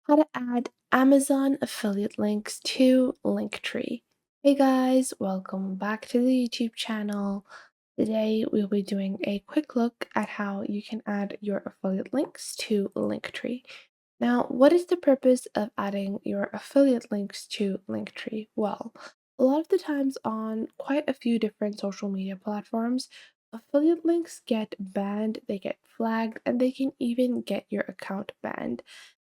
How to add Amazon affiliate links to Linktree. Hey guys, welcome back to the YouTube channel. Today we'll be doing a quick look at how you can add your affiliate links to Linktree. Now, what is the purpose of adding your affiliate links to Linktree? Well, a lot of the times on quite a few different social media platforms, affiliate links get banned, they get flagged, and they can even get your account banned.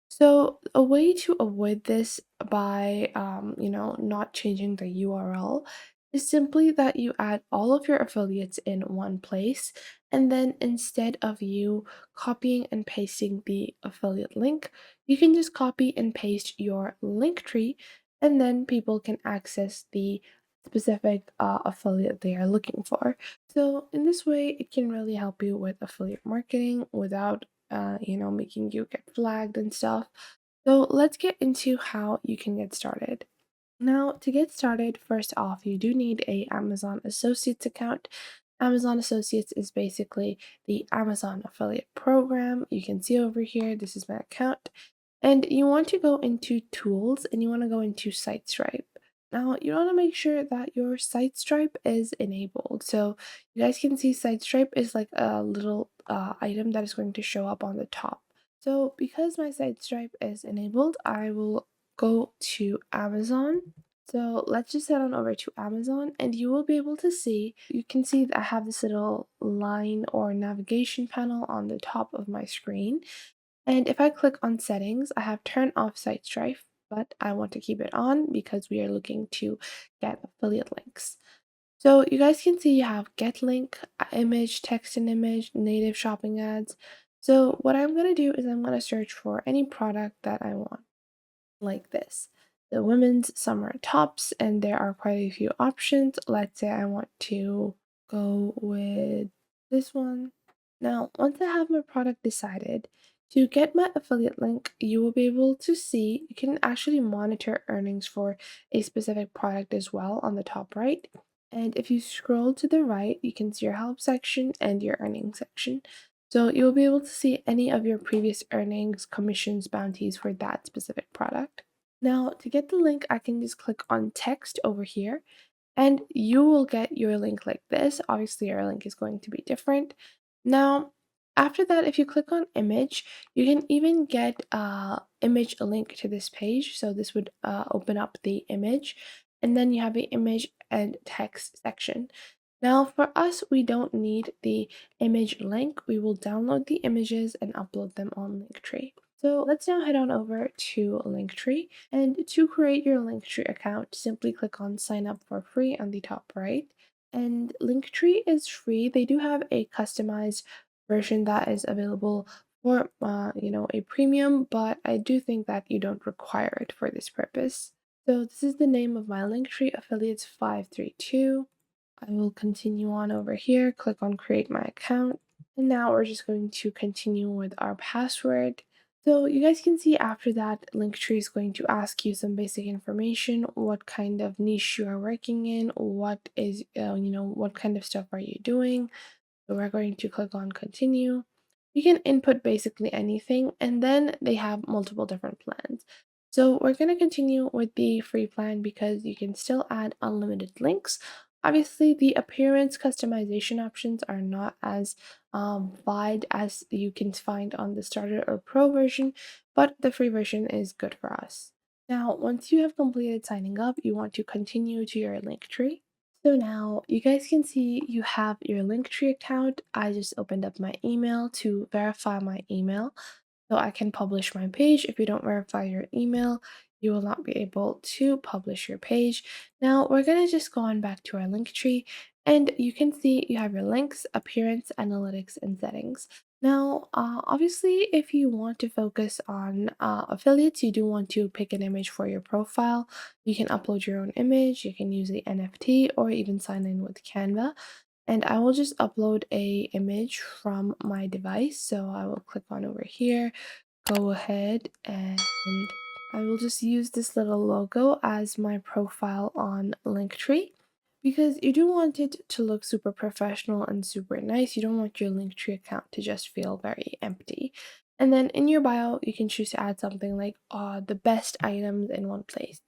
So a way to avoid this by, not changing the URL is simply that you add all of your affiliates in one place, and then instead of you copying and pasting the affiliate link, you can just copy and paste your link tree, and then people can access the specific affiliate they are looking for. So in this way, it can really help you with affiliate marketing without making you get flagged and stuff. So let's get into how you can get started. Now, to get started, first off, you do need a Amazon Associates account. Amazon Associates is basically the Amazon affiliate program. You can see over here, this is my account. And you want to go into tools and you want to go into site stripe. Now, you want to make sure that your site stripe is enabled. So you guys can see site stripe is like a little item that is going to show up on the top. So because my site stripe is enabled, I will go to Amazon. So let's just head on over to Amazon and you will be able to see, you can see that I have this little line or navigation panel on the top of my screen. And if I click on settings, I have turn off site strife, but I want to keep it on because we are looking to get affiliate links. So you guys can see you have get link, image, text and image, native shopping ads. So what I'm going to do is I'm going to search for any product that I want, like this. The women's summer tops, and there are quite a few options. Let's say I want to go with this one. Now, once I have my product decided, to get my affiliate link, you will be able to see, you can actually monitor earnings for a specific product as well on the top right. And if you scroll to the right, you can see your help section and your earnings section. So you'll be able to see any of your previous earnings, commissions, bounties for that specific product. Now, to get the link, I can just click on text over here and you will get your link like this. Obviously, your link is going to be different. Now, after that, if you click on image, you can even get image link to this page. So this would open up the image, and then you have the image and text section. Now, for us, we don't need the image link. We will download the images and upload them on Linktree. So let's now head on over to Linktree. And to create your Linktree account, simply click on sign up for free on the top right. And Linktree is free. They do have a customized version that is available for a premium, but I do think that you don't require it for this purpose. So this is the name of my Linktree affiliates 532. I will continue on over here, click on create my account. And now we're just going to continue with our password. So you guys can see after that, Linktree is going to ask you some basic information, what kind of niche you are working in, what is, what kind of stuff are you doing. So we're going to click on continue. You can input basically anything, and then they have multiple different plans. So we're going to continue with the free plan because you can still add unlimited links. Obviously, the appearance customization options are not as wide as you can find on the starter or pro version, but the free version is good for us. Now, once you have completed signing up, you want to continue to your link tree. So now you guys can see you have your Linktree account. I just opened up my email to verify my email so I can publish my page. If you don't verify your email, you will not be able to publish your page. Now we're going to just go on back to our Linktree and you can see you have your links, appearance, analytics, and settings. Now, obviously, if you want to focus on affiliates, you do want to pick an image for your profile. You can upload your own image, you can use the NFT, or even sign in with Canva. And I will just upload a image from my device. So I will click on over here, go ahead, and I will just use this little logo as my profile on Linktree because you do want it to look super professional and super nice. You don't want your Linktree account to just feel very empty. And then in your bio, you can choose to add something like the best items in one place.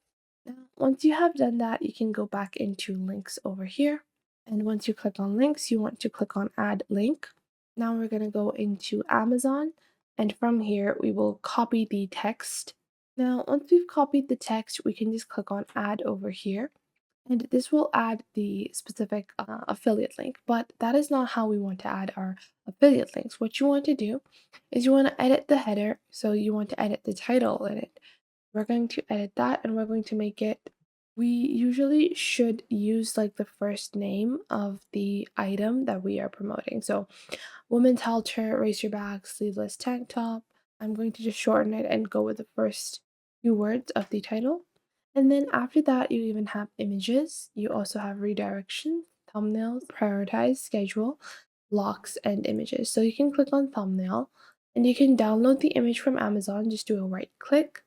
Now, once you have done that, you can go back into links over here. And once you click on links, you want to click on add link. Now we're going to go into Amazon. And from here, we will copy the text. Now, once we've copied the text, we can just click on add over here. And this will add the specific affiliate link, but that is not how we want to add our affiliate links. What you want to do is you want to edit the header, so you want to edit the title in it. We're going to edit that and we're going to make it, we usually should use like the first name of the item that we are promoting. So women's halter, racerback, sleeveless tank top. I'm going to just shorten it and go with the first few words of the title. And then after that, you even have images. You also have redirection, thumbnails, prioritize, schedule, locks, and images. So you can click on thumbnail and you can download the image from Amazon. Just do a right click,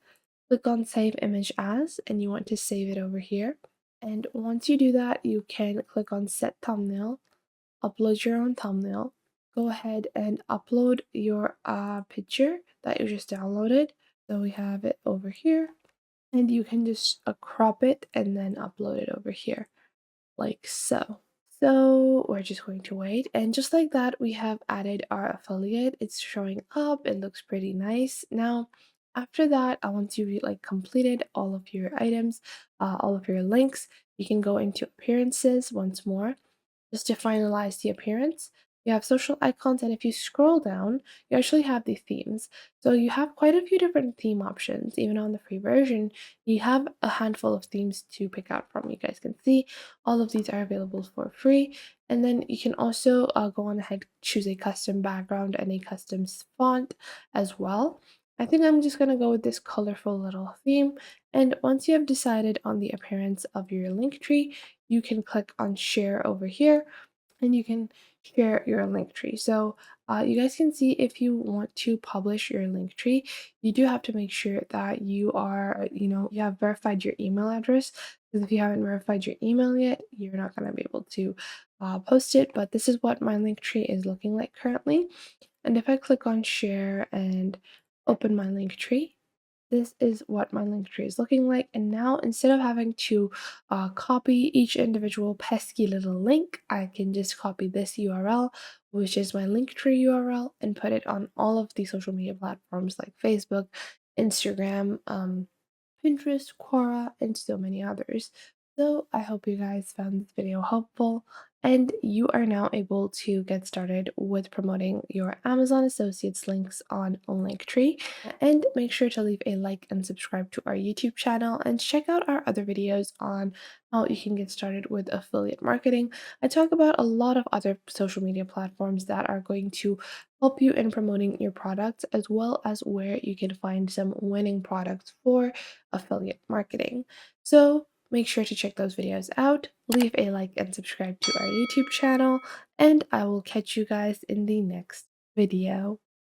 click on save image as, and you want to save it over here. And once you do that, you can click on set thumbnail, upload your own thumbnail. Go ahead and upload your picture that you just downloaded. So we have it over here. And you can just crop it and then upload it over here, like so. So we're just going to wait. And just like that, we have added our affiliate. It's showing up. It looks pretty nice. Now, after that, once you like completed all of your items, all of your links, you can go into appearances once more just to finalize the appearance. You have social icons, and if you scroll down, you actually have the themes. So you have quite a few different theme options. Even on the free version, you have a handful of themes to pick out from. You guys can see all of these are available for free. And then you can also go on ahead, choose a custom background and a custom font as well. I think I'm just going to go with this colorful little theme. And once you have decided on the appearance of your link tree, you can click on share over here and you can share your link tree. So you guys can see if you want to publish your link tree, you do have to make sure that you are, you have verified your email address. Because if you haven't verified your email yet, you're not going to be able to post it. But this is what my link tree is looking like currently. And if I click on share and open my link tree, this is what my link tree is looking like. And now instead of having to copy each individual pesky little link, I can just copy this URL, which is my link tree URL, and put it on all of the social media platforms like Facebook, Instagram, Pinterest, Quora, and so many others. So I hope you guys found this video helpful and you are now able to get started with promoting your Amazon Associates links on Linktree. And make sure to leave a like and subscribe to our YouTube channel and check out our other videos on how you can get started with affiliate marketing. I talk about a lot of other social media platforms that are going to help you in promoting your products, as well as where you can find some winning products for affiliate marketing. So make sure to check those videos out, leave a like and subscribe to our YouTube channel, and I will catch you guys in the next video.